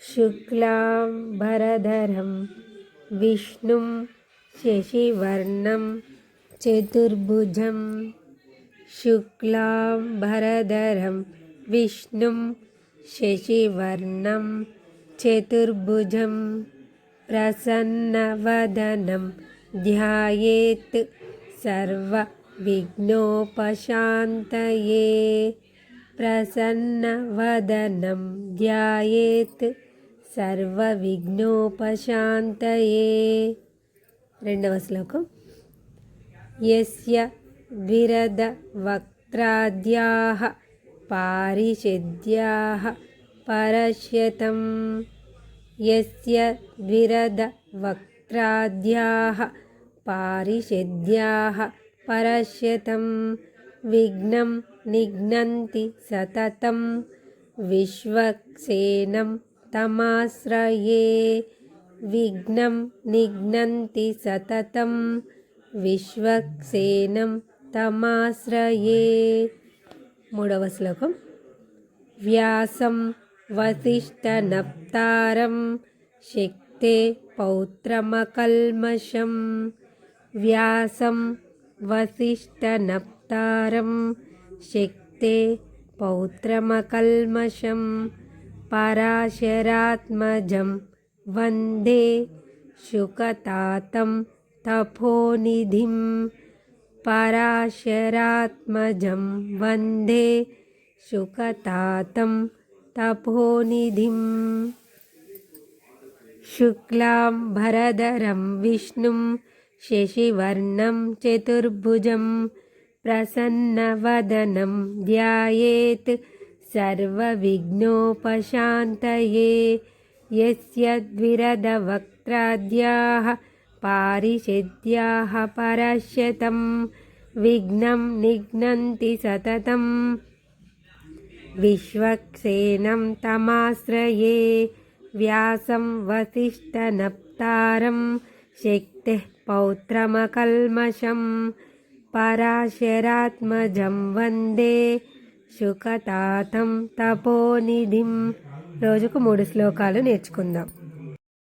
शुक्लांबरधरं विष्णुं शशिवर्णं चतुर्भुजं शुक्लांबरधरं विष्णुं शशिवर्णं चतुर्भुजं प्रसन्नवदनं ध्यायेत् सर्वविघ्नोपशान्तये प्रसन्नवदनं ध्यायेत् सर्वविघ्नोपशान्तये। రెండవ శ్లోకం. యస్య ద్విరదవక్త్రాద్యాః పారిషద్యాః పరస్యతం యస్య ద్విరదవక్త్రాద్యాః పారిషద్యాః పరస్యతం విఘ్నం నిఘ్నంతి సతతం విశ్వక్సేనం తమాశ్రయే విఘ్నం నిఘ్నంతి సతతం విశ్వక్సేనం తమాశ్రయే. మూడవ శ్లోకం. వ్యాసం వసిష్ఠనప్తారం శక్తే పౌత్రమకల్మషం వ్యాసం వసిష్ఠనప్తారం శక్తే పౌత్రమకల్మషం పరాశరాత్మజం వందే శుకతాతం తపోనిధిం పరాశరాత్మజం వందే శుకతాతం తపోనిధిం. శుక్లాంబరధరం విష్ణుం శశివర్ణం చతుర్భుజం ప్రసన్నవదనం ధ్యాయేత్ సర్వవిఘ్నోపశాంతయే యస్య ద్విరదవక్త్రాద్యాః పారిషద్యాః పరస్యతం విఘ్నం నిఘ్నంతి సతతం విశ్వక్సేనం తమాశ్రయే వ్యాసం వసిష్ఠనప్తారం శక్తేః పౌత్రమకల్మషం పరాశరాత్మజం వందే శుకతాతం తపోనిధిం. రోజుకు 3 శ్లోకాలు నేర్చుకుందాం.